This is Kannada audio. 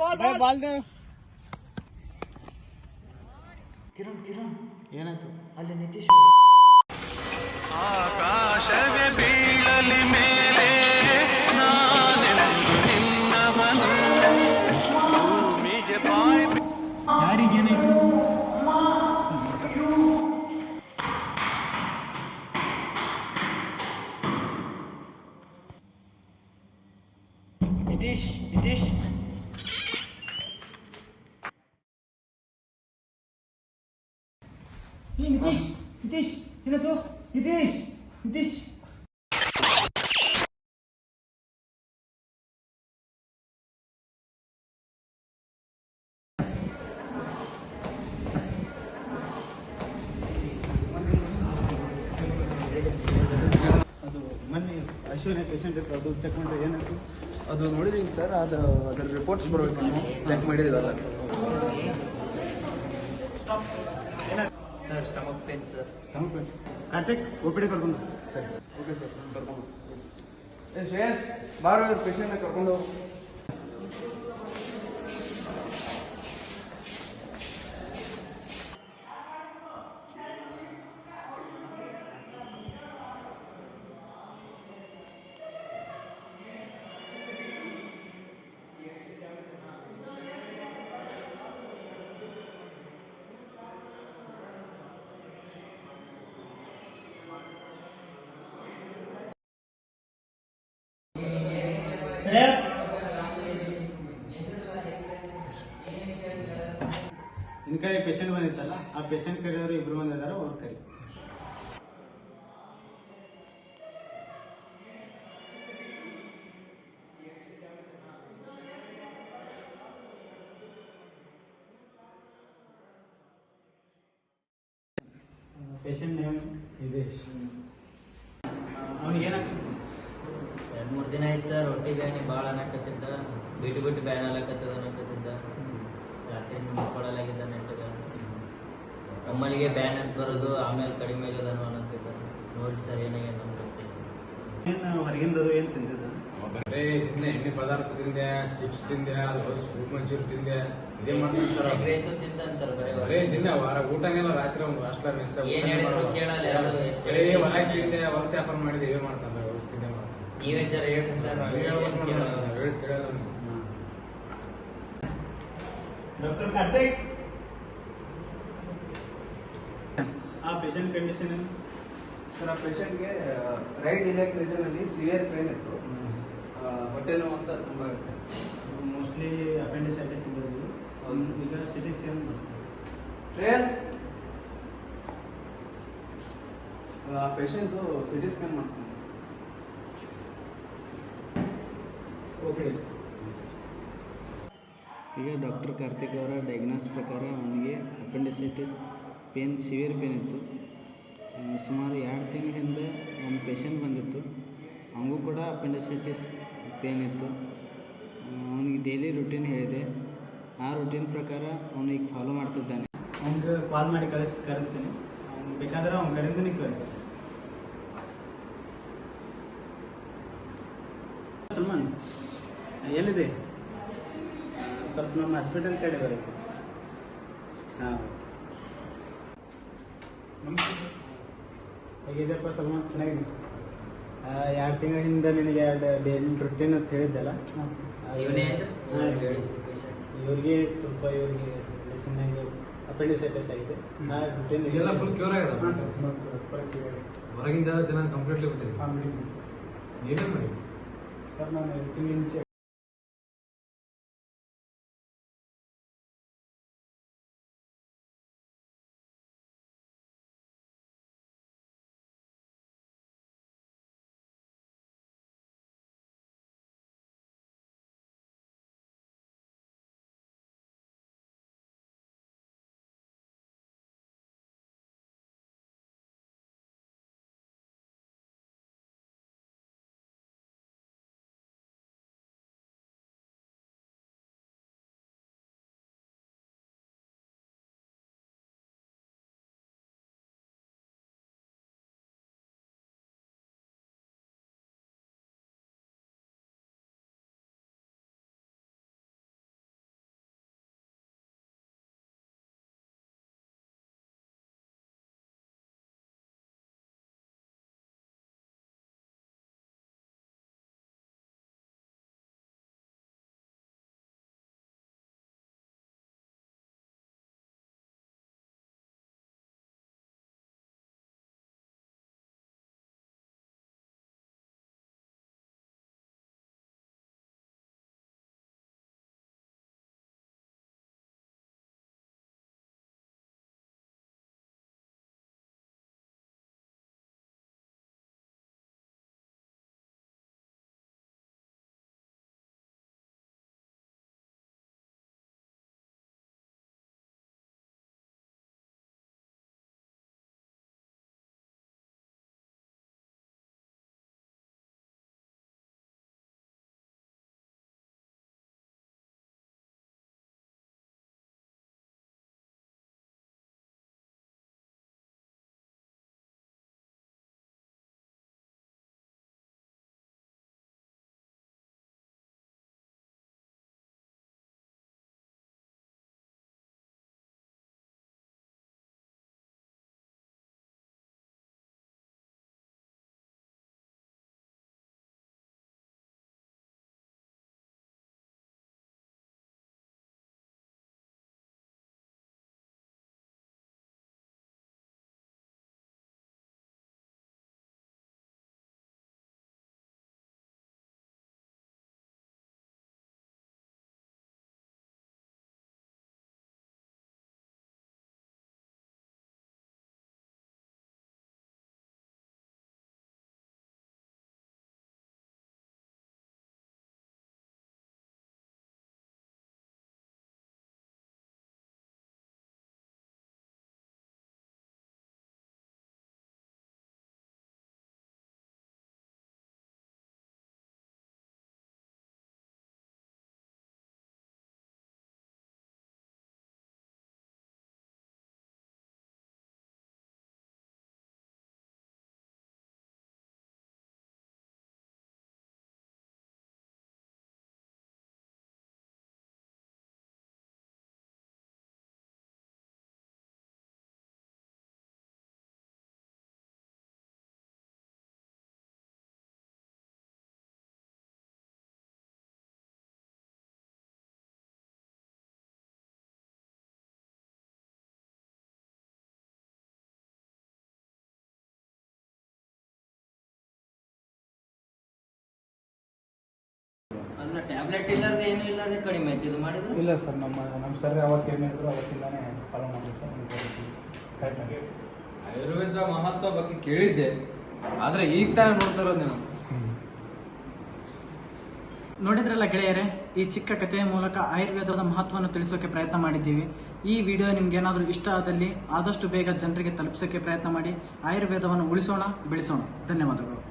ಬಾಲ್ ದೇ ಕಿರಣ್ ಏನಾಯ್ತು? ಅಲ್ಲಿ ನಿತೀಶ್ ಆಕಾಶವೇ ಬೀಳಲಿ ಮೇಲೆ ನಾನೆಂದು ನಿನ್ನವನು ಭೂಮಿಗೆ ಬಾಯ್ ಯಾರಿಗೇನಾಯ್ತು? ನಿತೀಶ್ ಏನಾಯ್ತು? ನಿತೀಶ್ ಅದು ಮೊನ್ನೆ ಅಶ್ವಿನಿ ಪೇಷಂಟ್ ಇತ್ತು, ಅದು ಚೆಕ್ ಮಾಡಿದ್ರೆ ಏನಾಯ್ತು? ಅದು ನೋಡಿದೀನಿ ಸರ್, ಅದ್ರ ರಿಪೋರ್ಟ್ಸ್ ಬರಬೇಕು, ಚೆಕ್ ಮಾಡಿದೀವಲ್ಲ. Sir stomach pain sir. Karthik OPD ಕರ್ಕೊಂಡು ಸರಿ, ಓಕೆ ಸರ್, ಕರ್ಕೊಂಡು ಶ್ರೇಯಸ್ ಬಾರೋ, ಪೇಷಂಟ್ನ ಕರ್ಕೊಂಡು ಹೋಗು. ನಿನ್ನ ಕಡೆ ಪೇಷಂಟ್ ಬಂದಿತ್ತಲ್ಲ, ಆ ಪೇಷಂಟ್ ಕರೆಯವರು ಇಬ್ರು ಬಂದಿದ್ದಾರೆ, ಅವ್ರ ಕರಿ. Patient name ನಿದೇಶ್. ಅವನಿಗೆ ಏನಾಗ್ತದೆ? 2-3 ದಿನ ಆಯ್ತು ಸರ್. ಹೊಟ್ಟೆ ಬ್ಯಾನಿ ಭಾಳ ಅನ್ನಕತ್ತಿದ್ದ, ಬಿಟ್ಟು ಬ್ಯಾನ್ ಅನ್ನಕತ್ತಿದ್ದ. ರಾತ್ರಿ ಮಕ್ಕಳಲ್ಲಾಗಿದ್ದ ನೆಟ್ಟಗ ಒಮ್ಮಲಿಗೆ ಬ್ಯಾನ್ ಅಂತ ಬರೋದು, ಆಮೇಲೆ ಕಡಿಮೆ ಆಗದನು ಅನ್ನತ್ತಿದ್ದ. ನೋಡಿ ಸರ್ ಏನಾಗ್ಯದ ನಮ್ಗೆ ಗೊತ್ತಿಲ್ಲ. ಏನು ಹೊರಗಿಂದದು ಏನು ತಿಂತಿದ್ದ? ಬರೇ ತಿಂದೆ, ಎಣ್ಣೆ ಪದಾರ್ಥ ತಿಂದೆ, ಚಿಪ್ಸ್ ತಿಂದೆ, ಅದು ಸ್ವೀಟ್ ಮಂಚೂರಿ ತಿಂದೆ, ಇದೇ ಮಾಡ್ತಾರೆ. ಎಗ್ರೇಸು ತಿಂತಾನೆ ಸರ್, ಬರೇ ತಿಂದೆ. ವಾರ ಊಟನೆಲ್ಲ ರಾತ್ರಿ ಒಂದು ಹಾಸ್ಟೆಲ್ ಏನ್ ಹೇಳಿದ್ರು ಕೇಳಲ್ಲ. ಬರೇ ಹೊರಗೆ ತಿಂದೆ, ವರ್ಷ ವ್ಯಾಪಾರ ಮಾಡಿದೆ, ಇವೇ ಮಾಡ್ತಾನೆ, ವರ್ಷ ತಿಂದೆ ಮಾಡ್ತಾನೆ. ನೀವೇ ಜರ ಹೇಳ್ರಿ ಸರ್. ಹೇಳಿ ತಿಳಿಯಲ್ಲ. ಡಾಕ್ಟರ್ ಕಾರ್ತಿಕ್, ಆ ಪೇಷಂಟ್ ಕಂಡೀಷನ್ ಏನು? ಸರ್, ಆ ಪೇಷಂಟ್ಗೆ ರೈಟ್ ಇಲೆಕ್ ರೀಜನ್ ಅಲ್ಲಿ ಸಿವಿಯರ್ ಪೇನ್ ಇತ್ತು, ಹೊಟ್ಟೆ ನೋವು ಅಂತ ತುಂಬಾ ಇರುತ್ತೆ. ಮೋಸ್ಟ್ಲಿ ಅಪೆಂಡಿಸೈಟಿಸ್ ಇರೋದು. ಈಗ ಸಿಟಿ ಸ್ಕ್ಯಾನ್ ಮಾಡಿಸ್ತಾರೆ. ಶ್ರೇಯಸ್, ಆ ಪೇಷಂಟ್ ಸಿಟಿ ಸ್ಕ್ಯಾನ್ ಮಾಡ್ತೀನಿ. ಓಕೆ. ಈಗ ಡಾಕ್ಟರ್ ಕಾರ್ತಿಕ್ ಅವರ ಡಯಾಗ್ನೋಸ್ ಪ್ರಕಾರ ಅವನಿಗೆ ಅಪೆಂಡಿಸೈಟಿಸ್ ಪೇನ್, ಸಿವಿಯರ್ ಪೇನ್ ಇತ್ತು. ಸುಮಾರು 2 ತಿಂಗಳಿಂದ ಒಂದು ಪೇಷಂಟ್ ಬಂದಿತ್ತು, ಅವನಿಗೂ ಕೂಡ ಅಪೆಂಡಿಸೈಟಿಸ್ ಪೇನ್ ಇತ್ತು. ಅವನಿಗೆ ಡೈಲಿ ರುಟೀನ್ ಹೇಳಿದೆ, ಆ ರುಟೀನ್ ಪ್ರಕಾರ ಅವನಿಗೆ ಫಾಲೋ ಮಾಡ್ತಿದ್ದಾನೆ. ಅವ್ನಿಗೆ ಕಾಲ್ ಮಾಡಿ ಕಳಿಸ್ತೀನಿ. ಅವ್ನು ಬೇಕಾದ್ರೆ ಅವ್ನ ಕಡೆಯಿಂದನೇ ಕೇಳಿ. ಸಲ್ಮಾನ್ ಎಲ್ಲಿದೆ? ಸ್ವಲ್ಪ ನಮ್ಮ ಹಾಸ್ಪಿಟಲ್ ಕಡೆ ಬರಬೇಕು. ಹಾಂ, ಹೇಗಿದೆಯಪ್ಪ ಸಲ್ಮಾನ್? ಚೆನ್ನಾಗಿದೆ ಸರ್. 2 ತಿಂಗಳ ಹಿಂದೆ ನಿನಗೆ ಡೈಲಿ ರುಟೀನ್ ಅಂತ ಹೇಳಿದ್ದಲ್ಲ, ಇವ್ರಿಗೆ ಸ್ವಲ್ಪ ಮೆಡಿಸಿನ್ನಾಗಿ ಅಪೆಂಡಿಸೈಟಿಸ್ ಆಗಿದೆ. ಆ ರುಟೀನ್ ಇದೆಲ್ಲ ಫುಲ್ ಕ್ಯೂರ್ ಆಗಿದೆ. ಹಾಂ ಸರ್, ಕ್ಯೂರ್ ಆಗಿದೆ. ಹೊರಗಿಂದ ಜನ ಕಂಪ್ಲೀಟ್ಲಿ ಬಿಟ್ಟಿದೆ. ಹಾಂ, ಮೆಡಿಸಿನ್ ಸರ್. ಏನೇನು ಮಾಡಿ ಸರ್, ನಾನು ತಿಂಗಳಿಂಚೆ ಅಲ್ಲ ಟ್ಯಾಬ್ಲೆಟ್ ಇಲ್ಲಾರ್ದೆ ಏನು ಇಲ್ಲಾರ್ದೆ ಕಡಿಮೆ ಆಯ್ತು ಇದು ಮಾಡಿದ್ರೆ. ಇಲ್ಲ ಸರ್, ನಮ್ಮ ಸರ್ ಅವತ್ತೇನು ಹೇಳಿದ್ರು ಅವತ್ತಿಂದಾನೇ ಫಾಲೋ ಮಾಡಿದೆ ಸರ್. ಕರೆಕ್ಟ್ ಆಗಿ ಆಯುರ್ವೇದ ಮಹತ್ವ ಬಗ್ಗೆ ಕೇಳಿದ್ದೆ, ಆದ್ರೆ ಈಗ ತಾನೇ ನೋಡ್ತಾ ಇರೋದು ನಾನು. ನೋಡಿದ್ರಲ್ಲ ಗೆಳೆಯರೇ, ಈ ಚಿಕ್ಕ ಕಥೆಯ ಮೂಲಕ ಆಯುರ್ವೇದದ ಮಹತ್ವವನ್ನು ತಿಳಿಸೋಕೆ ಪ್ರಯತ್ನ ಮಾಡಿದ್ದೀವಿ. ಈ ವಿಡಿಯೋ ನಿಮ್ಗೆ ಏನಾದರೂ ಇಷ್ಟ ಆದಲ್ಲಿ ಆದಷ್ಟು ಬೇಗ ಜನರಿಗೆ ತಲುಪಿಸೋಕೆ ಪ್ರಯತ್ನ ಮಾಡಿ. ಆಯುರ್ವೇದವನ್ನು ಉಳಿಸೋಣ, ಬೆಳೆಸೋಣ. ಧನ್ಯವಾದಗಳು.